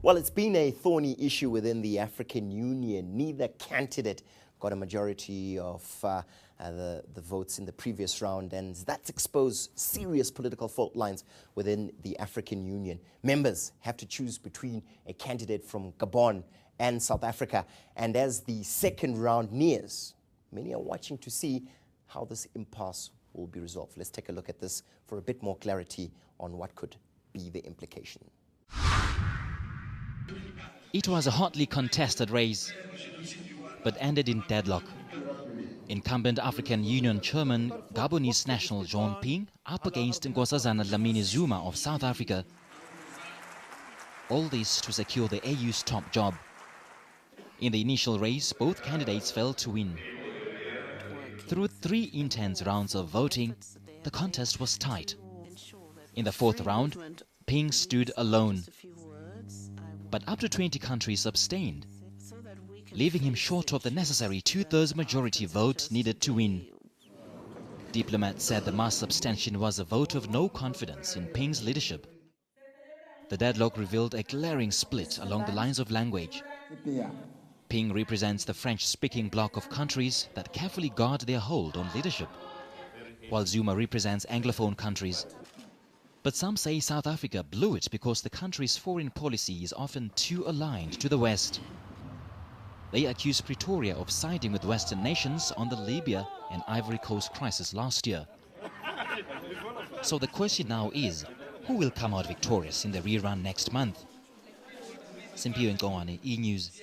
Well, it's been a thorny issue within the African Union. Neither candidate got a majority of the votes in the previous round, and that's exposed serious political fault lines within the African Union. Members have to choose between a candidate from Gabon and South Africa, and as the second round nears, many are watching to see how this impasse will be resolved. Let's take a look at this for a bit more clarity on what could be the implication. It was a hotly contested race, but ended in deadlock. Incumbent African Union Chairman Gabonese national Jean Ping up against Nkosazana Dlamini-Zuma of South Africa. All this to secure the AU's top job. In the initial race, both candidates failed to win. Through 3 intense rounds of voting, the contest was tight. In the 4th round, Ping stood alone. But up to 20 countries abstained, leaving him short of the necessary 2/3 majority vote needed to win. Diplomats said the mass abstention was a vote of no confidence in Ping's leadership. The deadlock revealed a glaring split along the lines of language. Ping represents the French-speaking bloc of countries that carefully guard their hold on leadership, while Zuma represents Anglophone countries. But some say South Africa blew it because the country's foreign policy is often too aligned to the West. They accuse Pretoria of siding with Western nations on the Libya and Ivory Coast crisis last year. So the question now is, who will come out victorious in the rerun next month? Simpio Nkowane, E-News.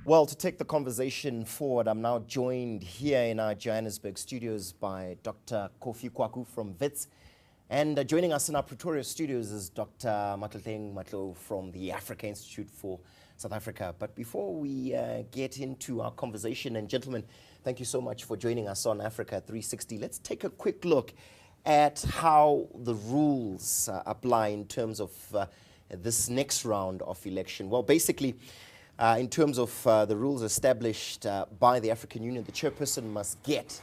Well, to take the conversation forward, I'm now joined here in our Johannesburg studios by Dr. Kofi Kwaku from WITS. And joining us in our Pretoria studios is Dr. Matleng Matlo from the Africa Institute for South Africa. But before we get into our conversation, and gentlemen, thank you so much for joining us on Africa 360. Let's take a quick look at how the rules apply in terms of this next round of election. Well, basically, in terms of the rules established by the African Union, the chairperson must get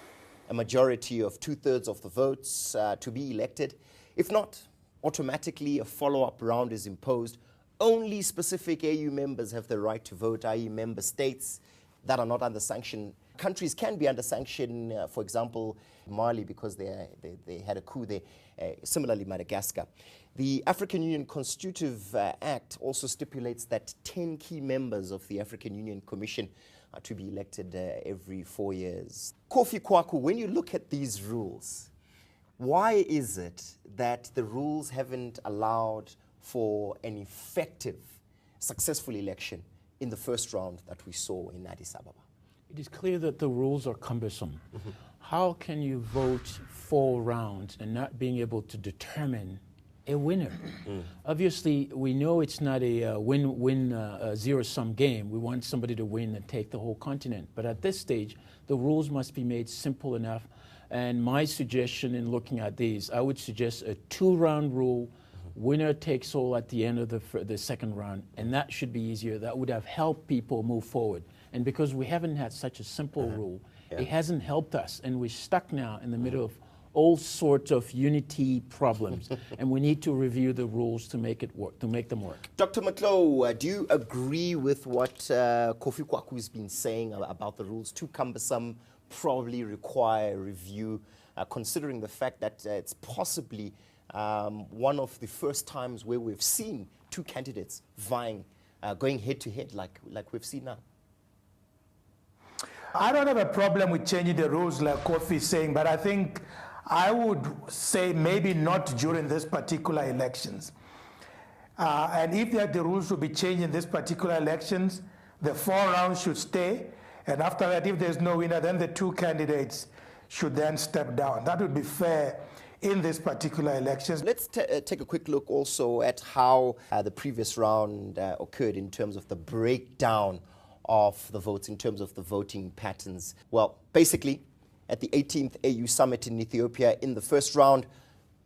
a majority of 2/3 of the votes to be elected. If not, automatically a follow-up round is imposed. Only specific AU members have the right to vote, i.e. member states that are not under sanction. Countries can be under sanction, for example, Mali, because they had a coup there, similarly Madagascar. The African Union Constitutive Act also stipulates that 10 key members of the African Union Commission are to be elected every 4 years. Kofi Kwaku, when you look at these rules, why is it that the rules haven't allowed for an effective, successful election in the first round that we saw in Addis Ababa? It is clear that the rules are cumbersome. How can you vote 4 rounds and not being able to determine a winner? Obviously, we know it's not a win-win zero-sum game. We want somebody to win and take the whole continent. But at this stage, the rules must be made simple enough. And my suggestion in looking at these, I would suggest a 2-round rule. Winner takes all at the end of the second round, and that should be easier. That would have helped people move forward. And because we haven't had such a simple rule, it hasn't helped us, and we're stuck now in the middle of all sorts of unity problems, and we need to review the rules to make it work, to make them work. Dr. Matlo, do you agree with what Kofi Kwaku has been saying about the rules? Too cumbersome, probably require review, considering the fact that it's possibly one of the first times where we've seen 2 candidates vying, going head-to-head like we've seen now. I don't have a problem with changing the rules like Kofi is saying, but I think I would say maybe not during this particular elections. And if the rules should be changed in this particular elections, the 4 rounds should stay. And after that, if there's no winner, then the 2 candidates should then step down. That would be fair in this particular elections. Let's take a quick look also at how the previous round occurred in terms of the breakdown of the votes, in terms of the voting patterns. Well, basically, at the 18th AU Summit in Ethiopia in the first round,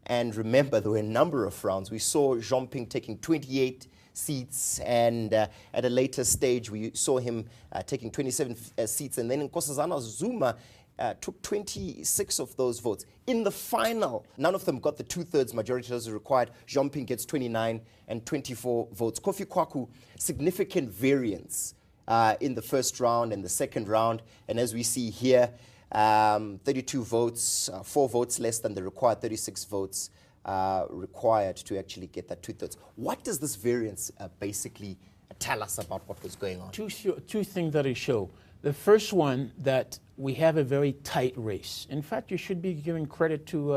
and remember there were a number of rounds, we saw Jean Ping taking 28 seats, and at a later stage we saw him taking 27 seats, and then Nkosazana Dlamini-Zuma took 26 of those votes. In the final, none of them got the 2/3 majority as required. Jean Ping gets 29 and 24 votes. Kofi Kwaku, significant variance in the first round and the second round. And as we see here, 32 votes, 4 votes less than the required 36 votes required to actually get that 2/3. What does this variance basically tell us about what was going on? Two things that it show. The first one, that we have a very tight race. In fact, you should be giving credit to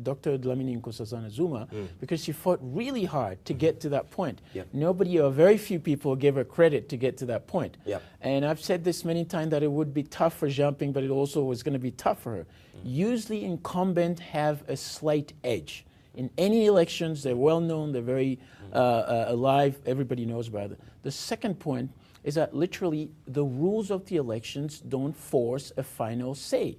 Dr. Nkosazana Dlamini-Zuma because she fought really hard to get to that point. Yep. Nobody or very few people gave her credit to get to that point. Yep. And I've said this many times that it would be tough for Jean Ping, but it also was going to be tough for her. Usually incumbents have a slight edge. In any elections, they're well known, they're very alive, everybody knows about it. The second point is that literally the rules of the elections don't force a final say.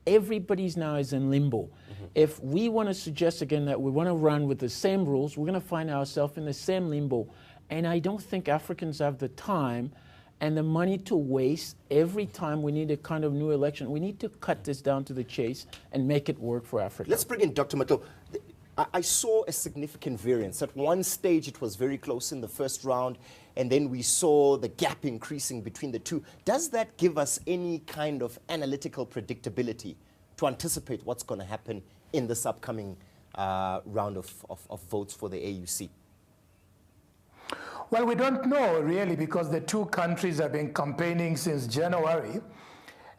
Everybody's now is in limbo. If we want to suggest again that we want to run with the same rules, we're going to find ourselves in the same limbo. And I don't think Africans have the time and the money to waste every time we need a kind of new election. We need to cut this down to the chase and make it work for Africa. Let's bring in Dr. Mato. I saw a significant variance. At one stage, it was very close in the first round, and then we saw the gap increasing between the two. Does that give us any kind of analytical predictability to anticipate what's going to happen in this upcoming round of votes for the AUC? Well, we don't know really, because the two countries have been campaigning since January,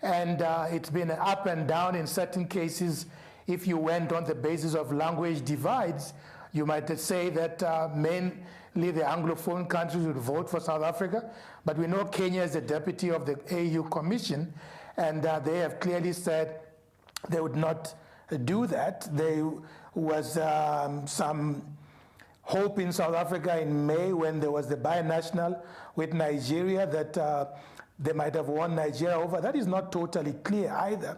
and it's been up and down in certain cases. If you went on the basis of language divides, you might say that mainly the Anglophone countries would vote for South Africa. But we know Kenya is the deputy of the AU Commission, and they have clearly said they would not do that. There was some hope in South Africa in May when there was the binational with Nigeria that they might have won Nigeria over. That is not totally clear either.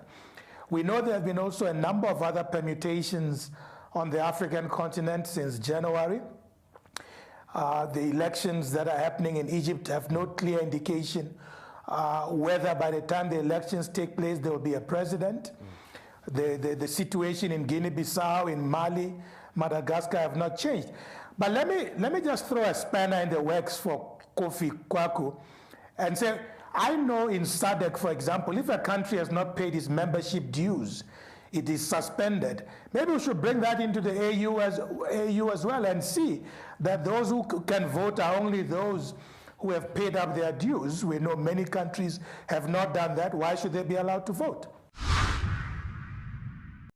We know there have been also a number of other permutations on the African continent since January. The elections that are happening in Egypt have no clear indication whether by the time the elections take place there will be a president. The situation in Guinea-Bissau, in Mali, Madagascar have not changed. But let me just throw a spanner in the works for Kofi Kwaku and say, I know in SADC, for example, if a country has not paid its membership dues, it is suspended. Maybe we should bring that into the AU as well and see that those who can vote are only those who have paid up their dues. We know many countries have not done that. Why should they be allowed to vote?